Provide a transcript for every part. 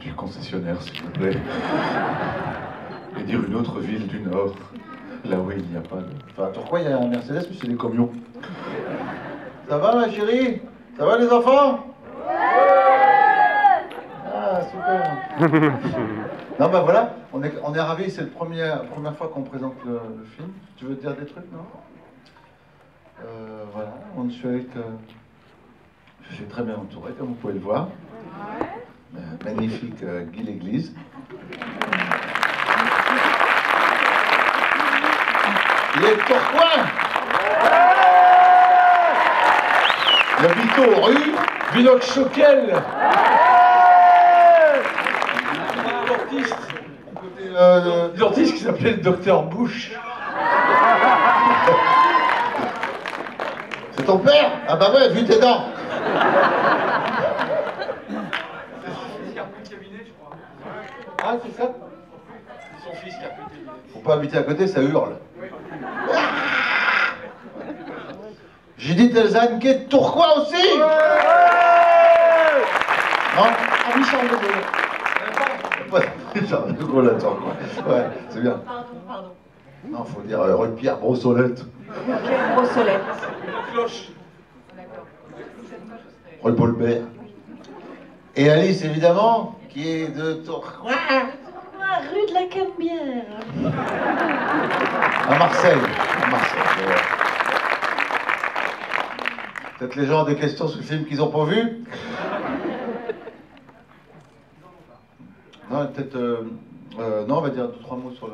du concessionnaire, s'il vous plaît. Et dire une autre ville du Nord, là où il n'y a pas de... Enfin, Tourcoing, il y a un Mercedes, mais c'est des camions. Ça va, ma chérie? Ça va, les enfants? Ah, super. Non, bah voilà, on est ravis, c'est la première fois qu'on présente le film. Tu veux dire des trucs, non? Voilà, je suis avec... je suis très bien entouré, comme vous pouvez le voir. Magnifique Guy L'Église. Il est de Tourcoing. Il habite aux rues Vinoc-Choquel. L'artiste qui s'appelait le Docteur Bush. C'est ton père? Ah bah ouais, vu tes dents. Ah, c'est ça? C'est son fils qui a pété. Faut pas habiter à côté, ça hurle. Judith Elzane qui est de Tourcoing aussi. Non? Ah, Michel Legault. Michel Legault là, Tourcoing. Ouais, c'est bien. Pardon. Non, faut dire rue Pierre Brossolette. Brossolette. Cloche. Rue Paul Bert. Et Alice, évidemment, qui est de Tourcoing. Rue de la Canebière. À Marseille. À Marseille. Peut-être les gens ont des questions sur le film qu'ils n'ont pas vu. Non, peut-être... non, on va dire 2-3 mots sur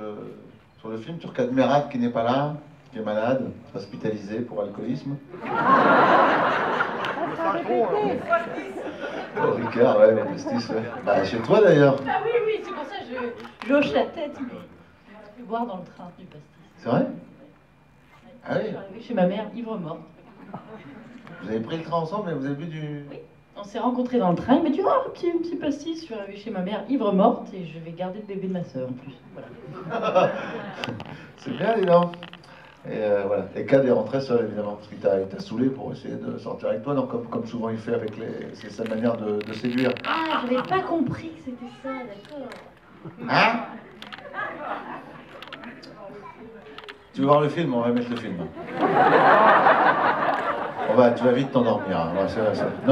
le film. Turcade Merad qui n'est pas là, qui est malade, hospitalisé pour alcoolisme. Oh, Ricard, ouais, le pastis, ouais. Bah, chez toi d'ailleurs. Ah oui, c'est pour ça que je hoche la tête. Mais je vais boire dans le train du pastis. C'est vrai? Ah oui. Je suis arrivée chez ma mère, ivre morte. Vous avez pris le train ensemble et vous avez bu du... Oui. On s'est rencontrés dans le train, il m'a dit oh, un petit pastis. Je suis arrivée chez ma mère, ivre morte, et je vais garder le bébé de ma soeur en plus. Voilà. C'est bien, dis donc. Et voilà. Et Cad est rentré seul, évidemment, parce qu'il t'a saoulé pour essayer de sortir avec toi, donc comme souvent il fait avec c'est sa manière de séduire. Ah, j'avais pas compris que c'était ça, d'accord. Hein? Tu veux voir le film? On va mettre le film. Tu vas vite t'endormir. Hein. Ouais,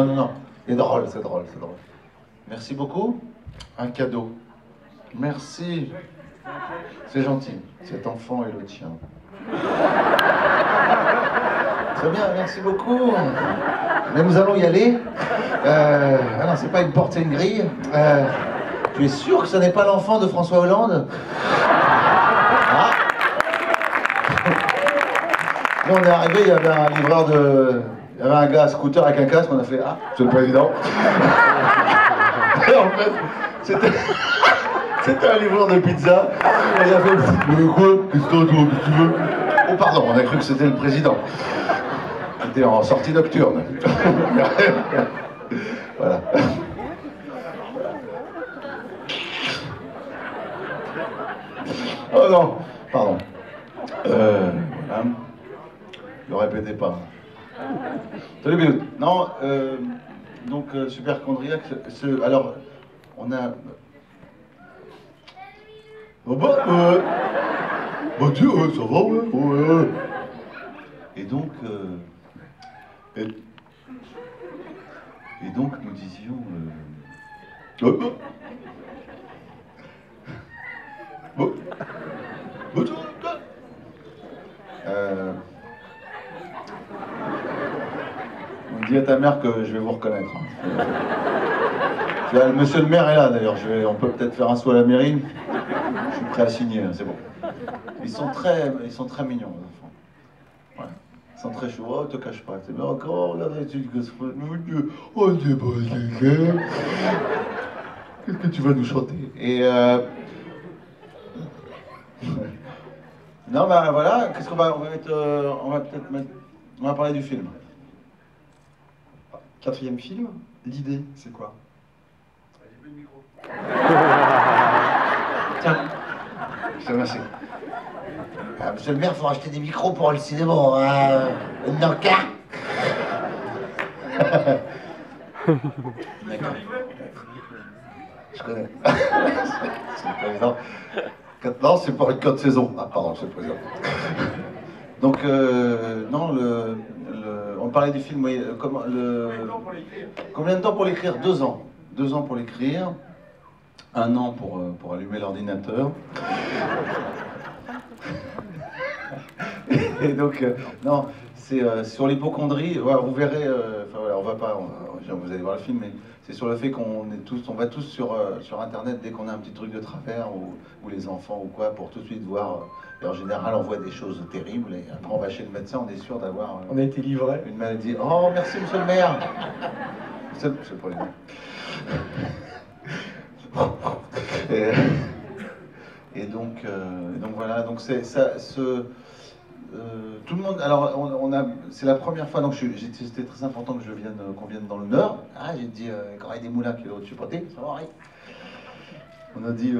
non. C'est drôle. Merci beaucoup. Un cadeau. Merci. C'est gentil. Cet enfant est le tien. Très bien, merci beaucoup. Mais nous allons y aller. Ah non, c'est pas une porte, c'est une grille. Tu es sûr que ce n'est pas l'enfant de François Hollande? Ah. Nous, on est arrivé, il y avait un livreur de... Il y avait un gars à scooter avec un casque, on a fait « Ah, c'est le président !» Et en fait, c'était un livreur de pizza. Et il a fait « Mais quoi? Qu'est-ce que tu veux ?» Oh pardon, on a cru que c'était le président. C'était en sortie nocturne. Voilà. Oh non, pardon. Voilà. Ne répétez pas. Salut Bélout. Non, donc Superchondriac, alors, on a... Oh bah tiens, ça va, ouais. Et donc, et donc nous disions... on dit à ta mère que je vais vous reconnaître. Monsieur le maire est là d'ailleurs, on peut peut-être faire un saut à la mairie. Je suis prêt à signer, c'est bon. Ils sont très mignons, les enfants. Ouais. Ils sont très chauds. Oh, te cache pas. C'est bien encore, regardez, qu'est-ce que tu vas nous chanter? Et non, bah voilà, qu'est-ce qu'on va mettre, on va peut-être mettre, on va parler du film. 4e film, l'idée, c'est quoi? J'ai plus de micro. Tiens. Je te remercie. Monsieur le maire, il faut acheter des micros pour le cinéma. Une encart. D'accord. Je connais. C'est le président. Non, c'est pour être code saison. Ah, pardon, c'est le président. Donc, non, on parlait du film, oui. Combien de temps pour l'écrire? 2 ans. 2 ans pour l'écrire. 1 an pour allumer l'ordinateur. Et donc, non, c'est sur l'hypocondrie. Voilà, vous verrez. Enfin voilà, on va pas. Vous allez voir le film, mais c'est sur le fait on va tous sur Internet dès qu'on a un petit truc de travers ou les enfants ou quoi, pour tout de suite voir. Et en général, on voit des choses terribles. Et après, on va chez le médecin, on est sûr d'avoir. On a été livré. Une maladie. Oh, merci, monsieur le maire. C'est le président. Et donc voilà, donc c'est ça, tout le monde. Alors c'est la première fois, donc c'était très important que qu'on vienne dans le Nord. Ah, j'ai dit Corail des Moulins qui est au-dessus de ça va, ouais. On a dit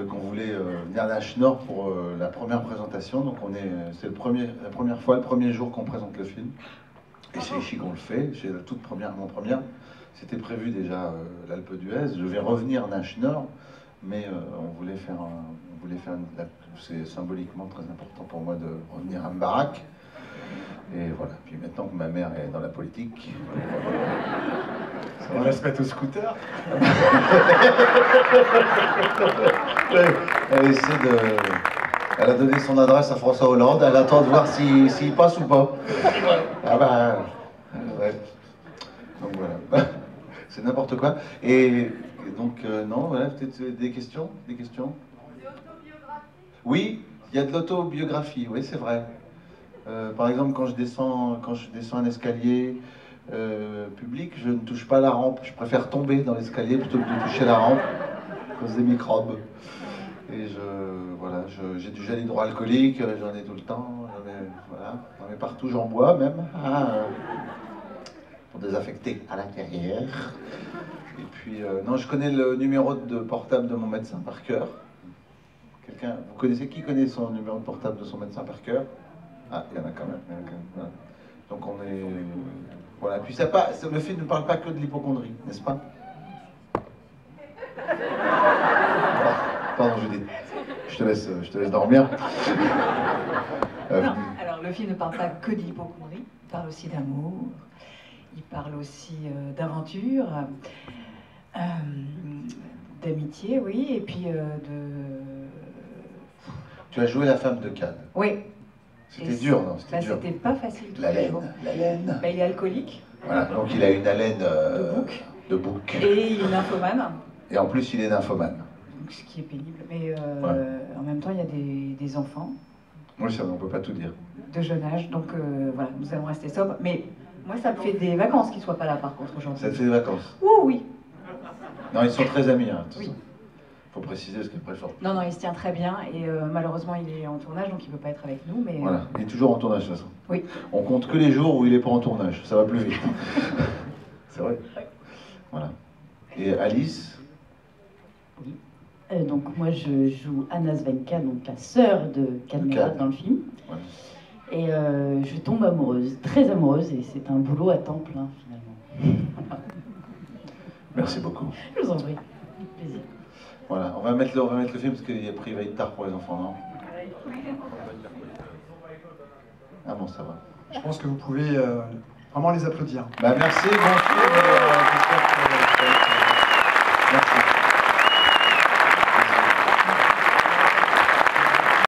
qu'on voulait venir à Nash Nord pour la première présentation. Donc c'est la première fois, le premier jour qu'on présente le film. Et c'est ici qu'on le fait. C'est la toute première, mon première. C'était prévu déjà l'Alpe d'Huez. Je vais revenir à Nash Nord, mais on voulait faire c'est symboliquement très important pour moi de revenir à Mbarak. Et voilà. Puis maintenant que ma mère est dans la politique, On va se mettre au scooter. Elle a donné son adresse à François Hollande. Elle attend de voir s'il passe ou pas. Ah bah, ouais. Donc voilà. C'est n'importe quoi. Et donc, non, voilà, peut-être des questions? Des questions? Oui, il y a de l'autobiographie, oui, c'est vrai. Par exemple, quand je descends un escalier public, je ne touche pas la rampe. Je préfère tomber dans l'escalier plutôt que de toucher la rampe à cause des microbes. Et voilà, j'ai du gel hydroalcoolique, j'en ai tout le temps. J'en ai partout, j'en bois même. Pour désaffecter à l'intérieur. Et puis, non, je connais le numéro de portable de mon médecin par cœur. Vous connaissez, qui connaît son numéro de portable de son médecin par cœur? Ah, il y en a quand même. Voilà. Donc on est... Voilà, puis le film ne parle pas que de l'hypocondrie, n'est-ce pas? Pardon, Judith. Je te laisse dormir. Non, alors le film ne parle pas que de l'hypocondrie, il parle aussi d'amour, il parle aussi d'aventure, d'amitié, oui, et puis Tu as joué la femme de Cannes. Oui. C'était dur, non? C'était dur. C'était pas facile tous La les jours. laine. Il est alcoolique. Voilà, donc il a une haleine de bouc. Et il est nymphomane. Et en plus, il est nymphomane. Donc, ce qui est pénible. Mais en même temps, il y a des enfants. Oui, ça, on ne peut pas tout dire. De jeune âge, donc voilà, nous allons rester sobres. Mais moi, ça me fait des vacances qu'il ne soit pas là, par contre, aujourd'hui. Ça te fait des vacances? Oh oui. Non, ils sont très amis, hein, tout oui. ça. Faut préciser parce qu'après, Non, il se tient très bien et malheureusement il est en tournage donc il ne peut pas être avec nous. Mais voilà, il est toujours en tournage de toute façon. Oui. On compte que les jours où il n'est pas en tournage, ça va plus vite. C'est vrai. Oui. Voilà. Et Alice? Oui. Donc moi je joue Anna Svenka, donc la sœur de Cadmerade dans le film. Ouais. Et je tombe amoureuse, très amoureuse, et c'est un boulot à temps plein finalement. Merci beaucoup. Je vous en prie, plaisir. Voilà, on va mettre le film parce qu'après il va être tard pour les enfants, non? Ah bon, ça va. Je pense que vous pouvez vraiment les applaudir. Bah merci, bon film.